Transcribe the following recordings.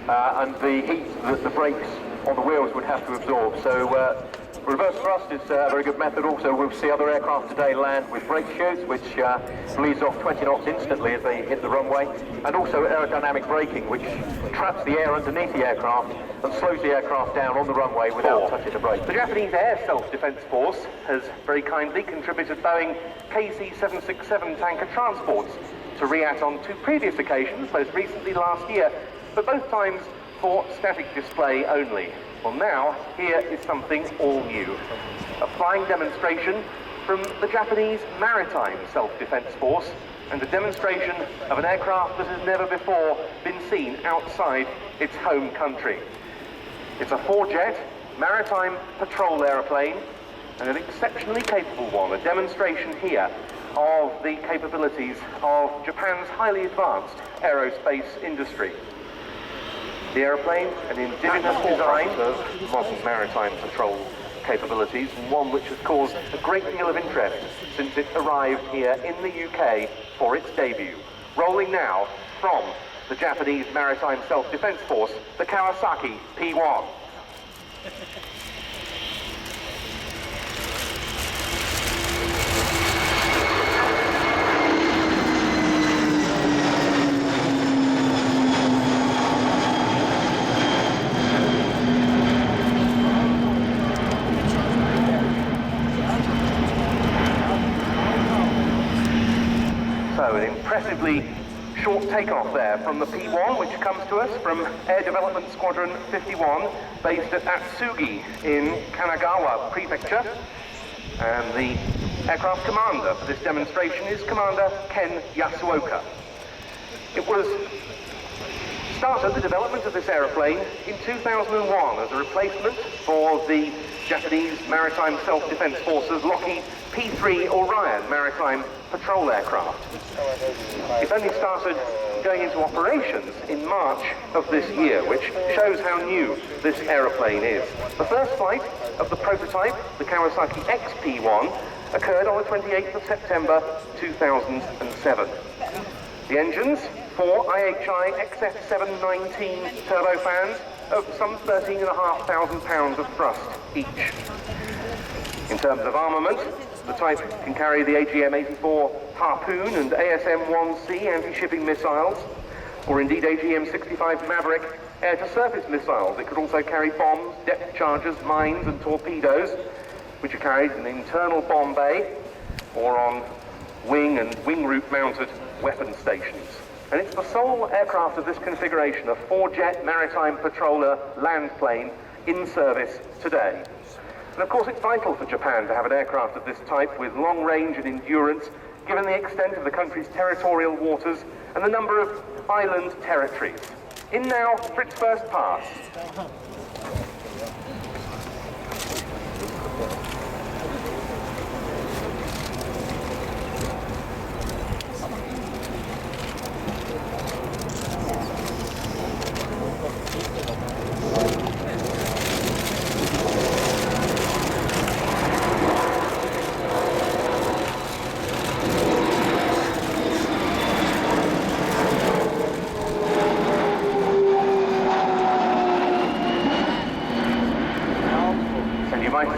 and the heat that the brakes on the wheels would have to absorb. So reverse thrust is a very good method. Also, we'll see other aircraft today land with brake chutes, which bleeds off 20 knots instantly as they hit the runway, and also aerodynamic braking, which traps the air underneath the aircraft and slows the aircraft down on the runway without touching the brake. The Japanese Air Self-Defense Force has very kindly contributed Boeing KC-767 tanker transports to RIAT on 2 previous occasions, most recently last year, but both times for static display only. Well, now, here is something all new. A flying demonstration from the Japanese Maritime Self-Defense Force, and a demonstration of an aircraft that has never before been seen outside its home country. It's a 4-jet maritime patrol aeroplane, and an exceptionally capable one, a demonstration here of the capabilities of Japan's highly advanced aerospace industry. The aeroplane, an indigenous design of modern maritime patrol capabilities, and one which has caused a great deal of interest since it arrived here in the UK for its debut. Rolling now from the Japanese Maritime Self-Defense Force, the Kawasaki P-1. So an impressively short takeoff there from the P-1, which comes to us from Air Development Squadron 51, based at Atsugi in Kanagawa Prefecture. And the aircraft commander for this demonstration is Commander Ken Yasuoka. It was started, the development of this aeroplane, in 2001 as a replacement for the Japanese Maritime Self-Defense Force's Lockheed P-3 Orion maritime patrol aircraft. It only started going into operations in March of this year, which shows how new this aeroplane is. The first flight of the prototype, the Kawasaki XP-1, occurred on the 28th of September 2007. The engines, 4 IHI XF719 turbofans of some 13,500 pounds of thrust each. In terms of armament, the type can carry the AGM-84 Harpoon and ASM-1C anti-shipping missiles, or indeed AGM-65 Maverick air-to-surface missiles. It could also carry bombs, depth charges, mines and torpedoes, which are carried in the internal bomb bay or on wing and wing root mounted weapon stations. And it's the sole aircraft of this configuration, a 4-jet maritime patroller land plane in service today. And of course it's vital for Japan to have an aircraft of this type with long range and endurance, given the extent of the country's territorial waters and the number of island territories. In now for its first pass.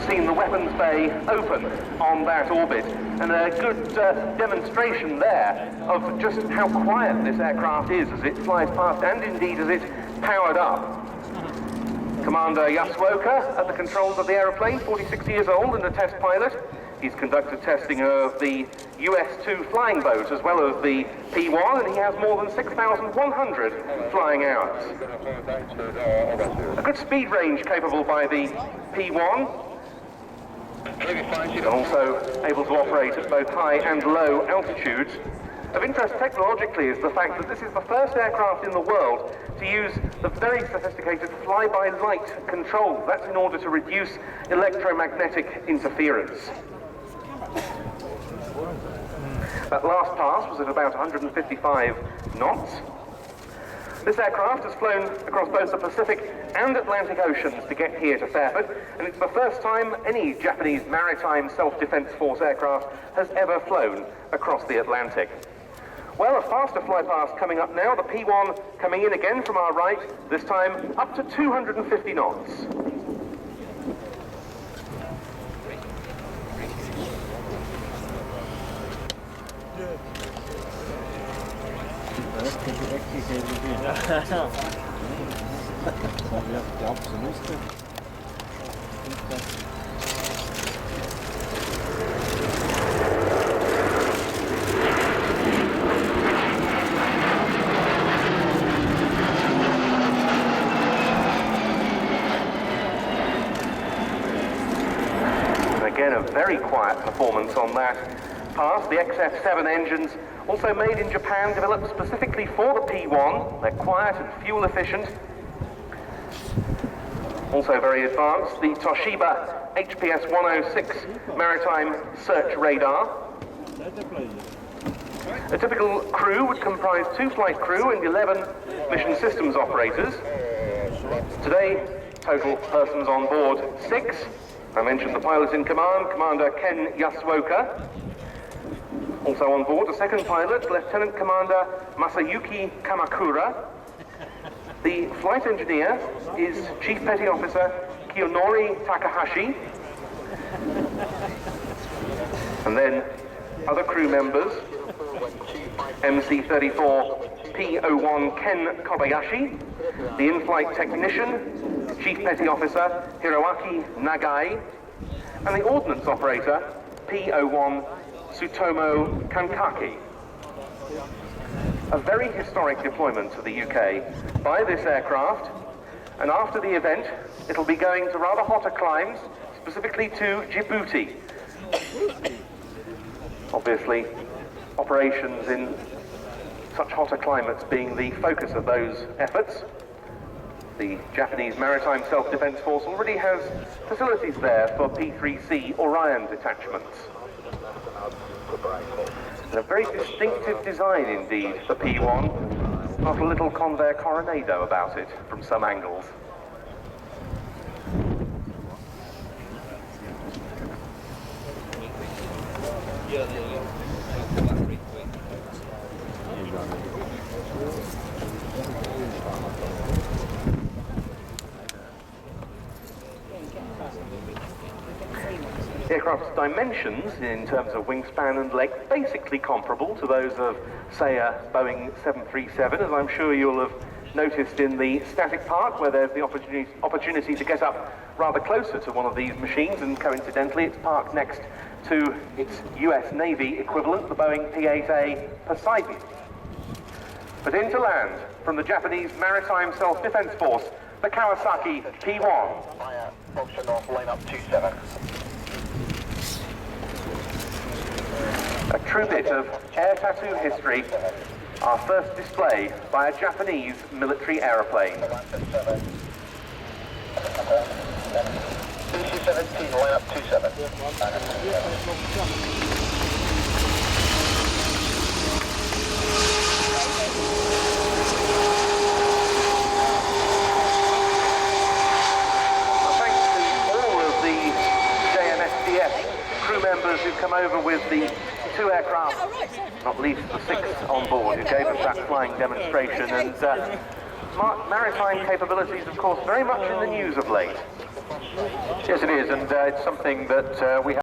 Seen the weapons bay open on that orbit, and a good demonstration there of just how quiet this aircraft is as it flies past, and indeed as it's powered up. Commander Yasuoka at the controls of the aeroplane, 46 years old and a test pilot. He's conducted testing of the US-2 flying boat as well as the P-1, and he has more than 6,100 flying hours. A good speed range capable by the P-1. And also able to operate at both high and low altitudes. Of interest technologically is the fact that this is the first aircraft in the world to use the very sophisticated fly-by-light controls. That's in order to reduce electromagnetic interference. That last pass was at about 155 knots. This aircraft has flown across both the Pacific and Atlantic Oceans to get here to Fairford, and it's the first time any Japanese Maritime Self-Defense Force aircraft has ever flown across the Atlantic. Well, a faster flypast coming up now. The P-1 coming in again from our right, this time up to 250 knots. Again, a very quiet performance on that pass. The XF7 engines, also made in Japan, developed specifically for the P-1. They're quiet and fuel efficient. Also very advanced, the Toshiba HPS 106 maritime search radar. A typical crew would comprise 2 flight crew and 11 mission systems operators. Today, total persons on board 6. I mentioned the pilot in command, Commander Ken Yasuoka. Also on board, the second pilot, Lieutenant Commander Masayuki Kamakura. The flight engineer is Chief Petty Officer Kiyonori Takahashi. And then other crew members, MC-34 P-01 Ken Kobayashi, the in-flight technician, Chief Petty Officer Hiroaki Nagai, and the ordnance operator P-01 Tsutomu Kankaki. A very historic deployment to the UK by this aircraft, and after the event it'll be going to rather hotter climes, specifically to Djibouti. Obviously, operations in such hotter climates being the focus of those efforts. The Japanese Maritime Self-Defense Force already has facilities there for P-3C Orion detachments. And a very distinctive design indeed, the P-1. Not a little Convair Coronado about it from some angles. The aircraft's dimensions in terms of wingspan and length basically comparable to those of, say, a Boeing 737, as I'm sure you'll have noticed in the static park, where there's the opportunity to get up rather closer to one of these machines, and coincidentally it's parked next to its US Navy equivalent, the Boeing P-8A Poseidon. But into land from the Japanese Maritime Self-Defense Force, the Kawasaki P-1. Function off, line up 27. A true bit of air tattoo history, our first display by a Japanese military aeroplane. DC-17, line up 27. Thanks to all of the JMSDF crew members who come over with the 2 aircraft, not least the 6th on board, who gave us that flying demonstration. And maritime capabilities, of course, very much in the news of late. Yes, it is, and it's something that we have